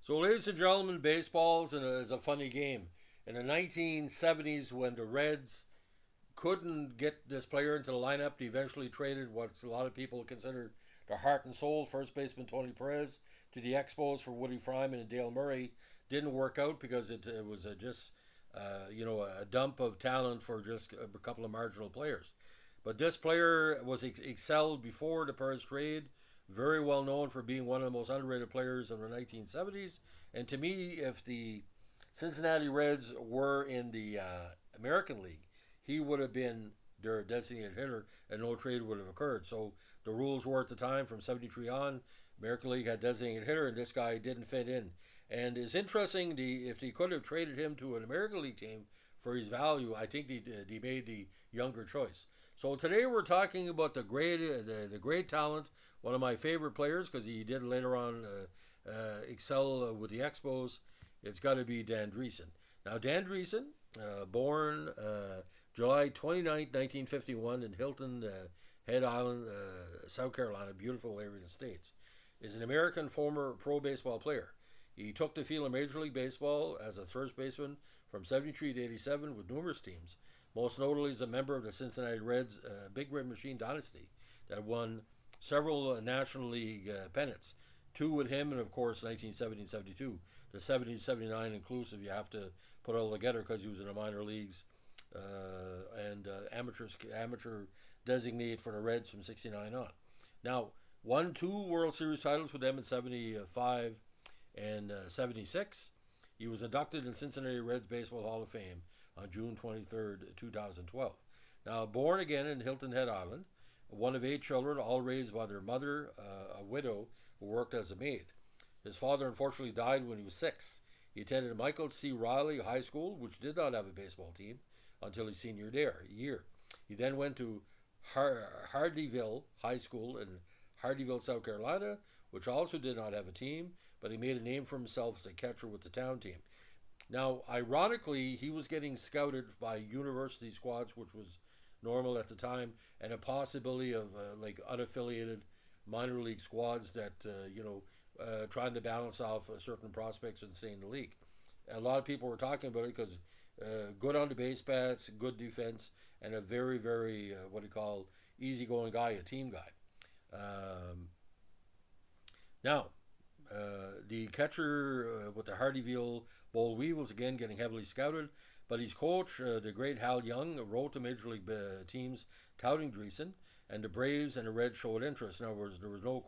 So, ladies and gentlemen, baseball is a funny game. In the 1970s, when the Reds couldn't get this player into the lineup, they eventually traded what a lot of people considered the heart and soul first baseman Tony Perez to the Expos for Woody Fryman and Dale Murray. Didn't work out because it was just a dump of talent for just a couple of marginal players. But this player was excelled before the Perez trade. Very well known for being one of the most underrated players in the 1970s. And to me, if the Cincinnati Reds were in the American League, he would have been their designated hitter, and no trade would have occurred. So the rules were at the time from '73 on, American League had designated hitter, and this guy didn't fit in. And it's interesting if they could have traded him to an American League team for his value, I think they made the younger choice. So today we're talking about the great talent, one of my favorite players because he did later on excel with the Expos. It's got to be Dan Driessen. Now Dan Driessen, born July 29th, 1951 in Hilton Head Island, South Carolina, beautiful area of the States, is an American former pro baseball player. He took the field in Major League Baseball as a first baseman from '73 to '87 with numerous teams. Most notably, as a member of the Cincinnati Reds Big Red Machine dynasty that won several National League pennants. Two with him, and of course 1970 and 72. The 70 and 79 inclusive, you have to put it all together because he was in the minor leagues and amateur designate for the Reds from '69 on. Now, won two World Series titles with them in '75 and '76. He was inducted in Cincinnati Reds Baseball Hall of Fame on June 23rd, 2012. Now, born again in Hilton Head Island, one of 8 children, all raised by their mother, a widow who worked as a maid. His father unfortunately died when he was 6. He attended Michael C. Riley High School, which did not have a baseball team until his senior year. He then went to Hardeeville High School in Hardeeville, South Carolina, which also did not have a team, but he made a name for himself as a catcher with the town team. Now, ironically, he was getting scouted by university squads, which was normal at the time, and a possibility of unaffiliated minor league squads that trying to balance off certain prospects and stay in the league. A lot of people were talking about it because good on the base paths, good defense, and a very, very easygoing guy, a team guy. Now, the catcher with the Hardeeville Boll Weevils again getting heavily scouted, but his coach, the great Hal Young, wrote to Major League teams touting Driessen, and the Braves and the Reds showed interest. Now, there was no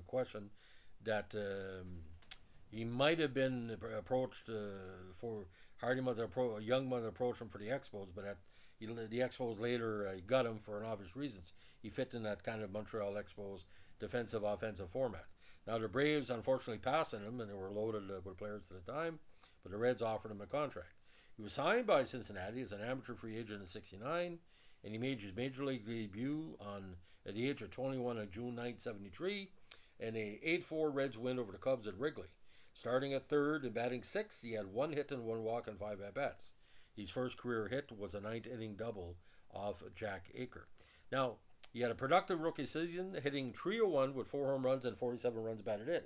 question that he might have been approached for a young mother approached him for the Expos, but the Expos later got him for obvious reasons. He fit in that kind of Montreal Expos defensive offensive format. Now the Braves unfortunately passed on him, and they were loaded with players at the time, but the Reds offered him a contract. He was signed by Cincinnati as an amateur free agent in '69, and he made his major league debut at the age of 21 on June 9, '73, in a 8-4 Reds win over the Cubs at Wrigley. Starting at third and batting sixth, he had 1 hit and 1 walk and 5 at-bats. His first career hit was a ninth-inning double off Jack Aker. Now, he had a productive rookie season, hitting .301 with 4 home runs and 47 runs batted in.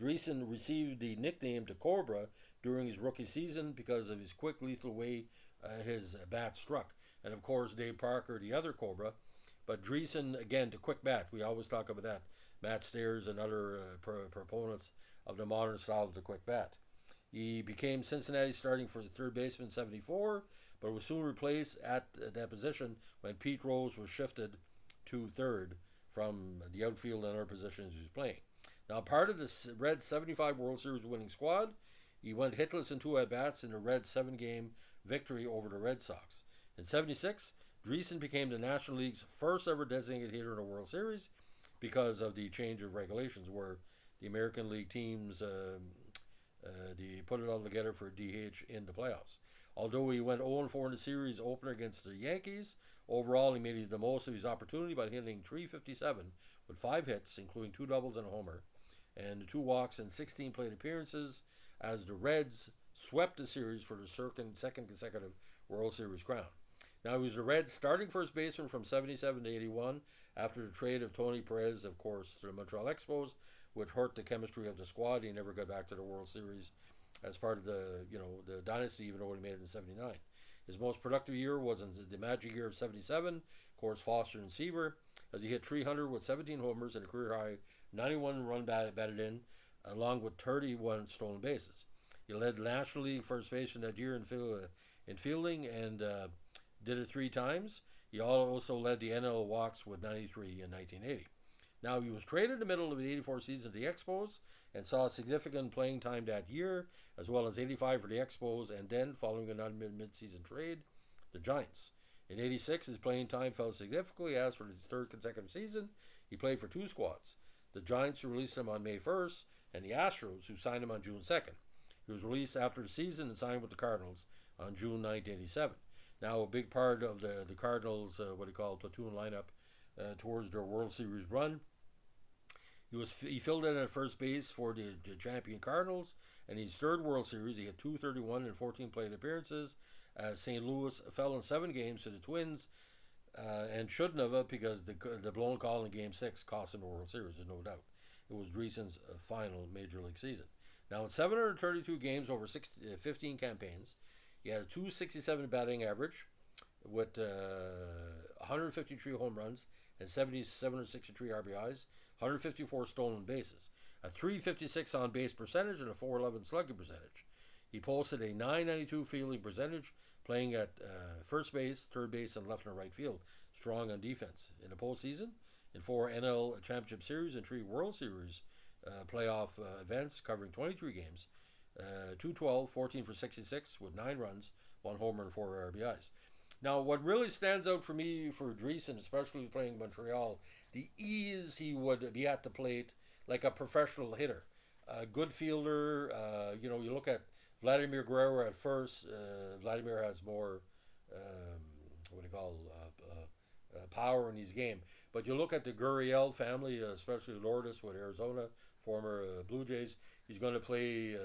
Driessen received the nickname to Cobra during his rookie season because of his quick, lethal way his bat struck. And of course, Dave Parker, the other Cobra. But Driessen, again, the quick bat. We always talk about that. Matt Stairs and other proponents of the modern style of the quick bat. He became Cincinnati's starting for the third baseman in '74, but was soon replaced at that position when Pete Rose was shifted to third from the outfield and other positions he was playing. Now, part of the Reds' '75 World Series winning squad, he went hitless in 2 at-bats in the Reds' 7-game victory over the Red Sox. In '76, Driessen became the National League's first ever designated hitter in a World Series because of the change of regulations where the American League teams they put it all together for DH in the playoffs. Although he went 0-4 in the series opener against the Yankees, overall he made the most of his opportunity by hitting .357 with 5 hits, including 2 doubles and a homer, and 2 walks and 16 plate appearances as the Reds swept the series for the second consecutive World Series crown. Now, he was the Reds' starting first baseman from '77 to '81 after the trade of Tony Perez, of course, to the Montreal Expos, which hurt the chemistry of the squad. He never got back to the World Series as part of the the dynasty, even though he made it in '79. His most productive year was in the magic year of '77. Of course, Foster and Seaver, as he hit 300 with 17 homers and a career high 91 run batted in, along with 31 stolen bases. He led the National League first base in that year in fielding and did it 3 times. He also led the NL walks with 93 in 1980. Now, he was traded in the middle of the '84 season to the Expos and saw significant playing time that year, as well as '85 for the Expos, and then, following an mid-season trade, the Giants. In '86, his playing time fell significantly, as for his third consecutive season, he played for 2 squads. The Giants, who released him on May 1st, and the Astros, who signed him on June 2nd. He was released after the season and signed with the Cardinals on June 9th, '87. Now, a big part of the Cardinals, platoon lineup towards their World Series run. He filled in at first base for the champion Cardinals, and his third World Series, he had 231 and 14 plate appearances. St. Louis fell in 7 games to the Twins, and shouldn't have, because the blown call in Game 6 cost him the World Series, there's no doubt. It was Driessen's final Major League season. Now, in 732 games over 15 campaigns, he had a .267 batting average with 153 home runs and 763 RBIs, 154 stolen bases, a .356 on base percentage, and a .411 slugging percentage. He posted a .992 fielding percentage, playing at first base, third base, and left and right field, strong on defense. In the postseason, in 4 NL Championship Series and 3 World Series playoff events covering 23 games, 212, 14 for 66 with 9 runs, 1 homer, and 4 RBIs. Now, what really stands out for me for Driessen, especially playing Montreal, the ease he would be at the plate like a professional hitter. A good fielder. You look at Vladimir Guerrero at first. Vladimir has more, power in his game. But you look at the Gurriel family, especially Lourdes with Arizona, former Blue Jays. He's going to play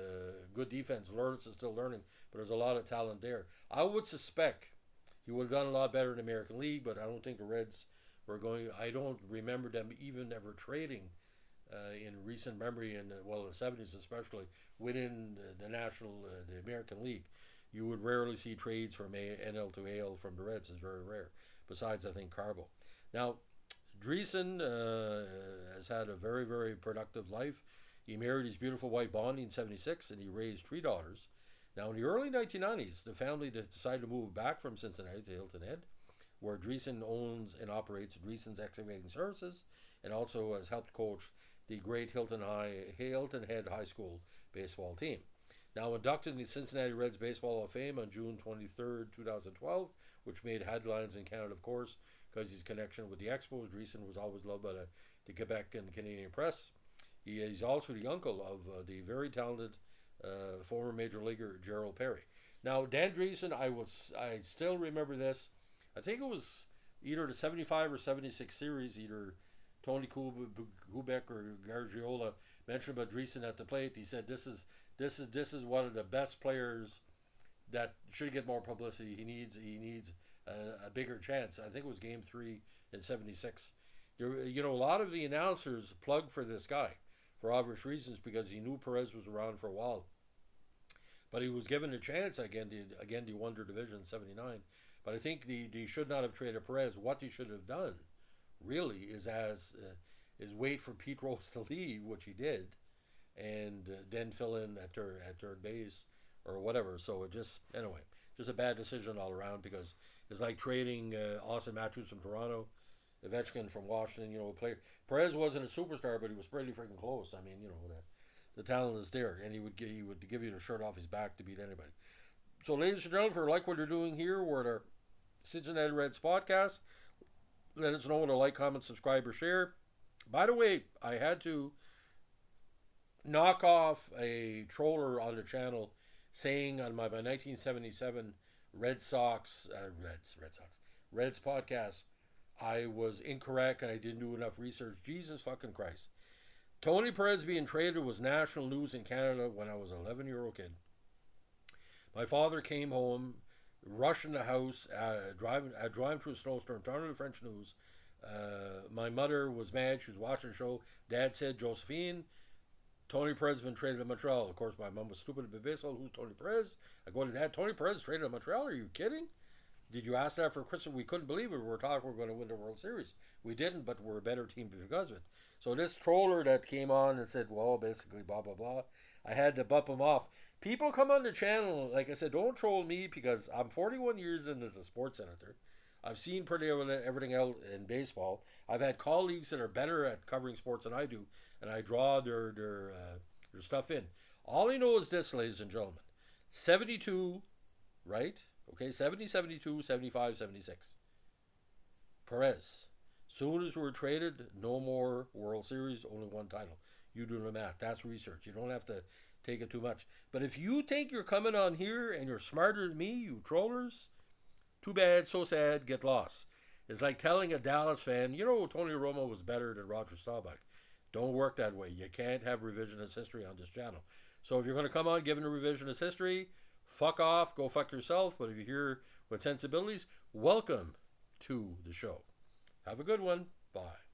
good defense. Lourdes is still learning, but there's a lot of talent there. I would suspect he would have done a lot better in the American League, but I don't think the Reds were going. I don't remember them even ever trading in recent memory, in the 70s especially, within the American League. You would rarely see trades from NL to AL from the Reds. It's very rare. Besides, I think Carbo. Now, Driessen has had a very, very productive life. He married his beautiful wife Bonnie in '76, and he raised 3 daughters. Now, in the early 1990s, the family decided to move back from Cincinnati to Hilton Head, where Driessen owns and operates Driessen's Excavating Services, and also has helped coach the great Hilton Head High School baseball team. Now, inducted in the Cincinnati Reds Baseball Hall of Fame on June 23rd, 2012, which made headlines in Canada, of course, because his connection with the Expos. Driessen was always loved by the Quebec and Canadian press. He is also the uncle of the very talented former major leaguer Gerald Perry. Now, Dan Driessen, I still remember this. I think it was either the '75 or '76 series. Either Tony Kubek or Gargiola mentioned about Driessen at the plate. He said, "This is one of the best players that should get more publicity. He needs a bigger chance." I think it was Game 3 in '76. A lot of the announcers plugged for this guy for obvious reasons, because he knew Perez was around for a while. But he was given a chance again. They won their division in '79. But I think they should not have traded Perez. What they should have done, really, is wait for Pete Rose to leave, which he did, and then fill in at third base or whatever. So just a bad decision all around, because it's like trading Austin Matthews from Toronto, Ovechkin from Washington. Perez wasn't a superstar, but he was pretty freaking close. I mean, the talent is there, and he would give you the shirt off his back to beat anybody. So, ladies and gentlemen, if you like what you're doing here, we're at our Cincinnati Reds podcast. Let us know to like, comment, subscribe, or share. By the way, I had to knock off a troller on the channel saying on my 1977 Reds podcast, I was incorrect and I didn't do enough research. Jesus fucking Christ. Tony Perez being traded was national news in Canada when I was an 11-year-old kid. My father came home, rushed in the house, driving through a snowstorm, turning to the French news. My mother was mad. She was watching the show. Dad said, Josephine, Tony Perez has been traded to Montreal. Of course, my mom was stupid at baseball. Who's Tony Perez? I go to Dad, Tony Perez traded to Montreal? Are you kidding? Did you ask that for Christmas? We couldn't believe it. We were talking we were going to win the World Series. We didn't, but we're a better team because of it. So this troller that came on and said, well, basically, blah, blah, blah, I had to bump him off. People come on the channel, like I said, don't troll me because I'm 41 years in as a sports editor. I've seen pretty everything else in baseball. I've had colleagues that are better at covering sports than I do, and I draw their stuff in. All I know is this, ladies and gentlemen. 72, right? Okay, 70, 72, 75, 76. Perez. Soon as we're traded, no more World Series, only one title. You do the math. That's research. You don't have to take it too much. But if you think you're coming on here and you're smarter than me, you trollers, too bad, so sad, get lost. It's like telling a Dallas fan, you know, Tony Romo was better than Roger Staubach. Don't work that way. You can't have revisionist history on this channel. So if you're going to come on giving a revisionist history, fuck off, go fuck yourself. But if you're here with sensibilities, welcome to the show. Have a good one. Bye.